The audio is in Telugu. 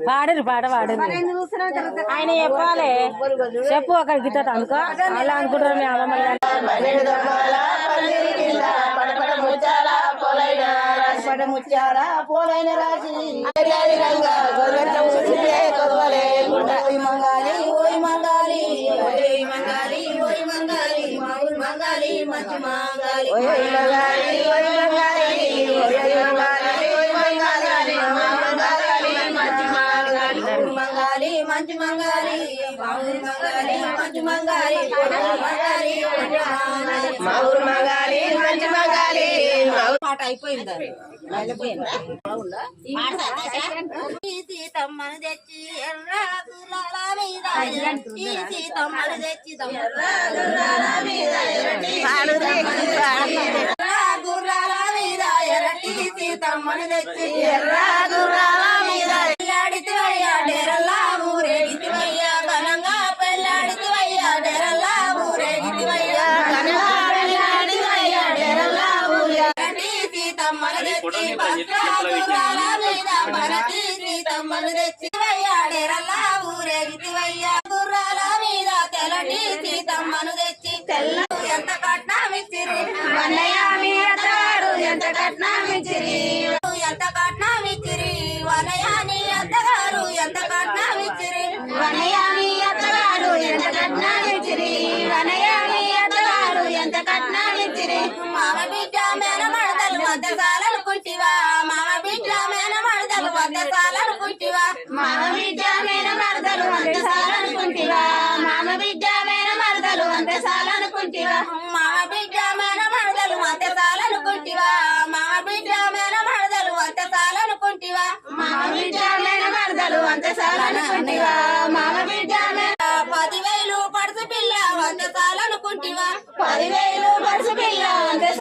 పాడరు పాట పాడరు ఆయన చెప్పాలి చెప్పు అక్కడ గిట్ట అనుకో అలా అనుకుంటారు మీ అమ్మమ్మ ముచ్చారా పోలైన రాసి మంగాలి ఓయ్ మంగాలి ఓయ్ మంగాలి ఓయ్ మంగాలి మావుల్ మంగాలి మంచి మంగాలి ఓయ్ మంగాలి ఓయ్ మంగాలి ఓయ్ మంగాలి ఓయ్ మంగాలి మంగాలి మంచి మంగాలి మంగాలి మంచి మంగాలి మావుల్ మంగాలి మంచి మంగాలి మంగాలి మావుల్ మంగాలి మంచి మంగాలి పాట అయిపోయిందా సీతమ్మను తెచ్చి ఎర్రగుర్రాల మీద సీతమ్మను తెచ్చి గుర్రాల మీద ఎర్రటి సీతమ్మను తెచ్చి ఎర్రగుర్రాల మీద పెళ్ళాడితివయ్యా డెరల్లా ఊరేగితివయ్యా ఘనంగా పెళ్ళాడితివయ్యా డెరల్లా ఊరేగితివయ్యా ఘనంగా పెళ్ళాడితివయ్యా డెరల్లా ఊరేగి సీతమ్మను తెచ్చి గుర్రాల మీద భరతి సీతమ్మను తెచ్చివయ్యా డెరల్లా ఊరేగితివయ్యా గుర్రాల మీద తెల్లటి సీతమ్మను తెచ్చి తెల్ల ఎంత కట్నం ఇచ్చిరి అన్నయ్య మీ అత్తారు ఎంత కట్నం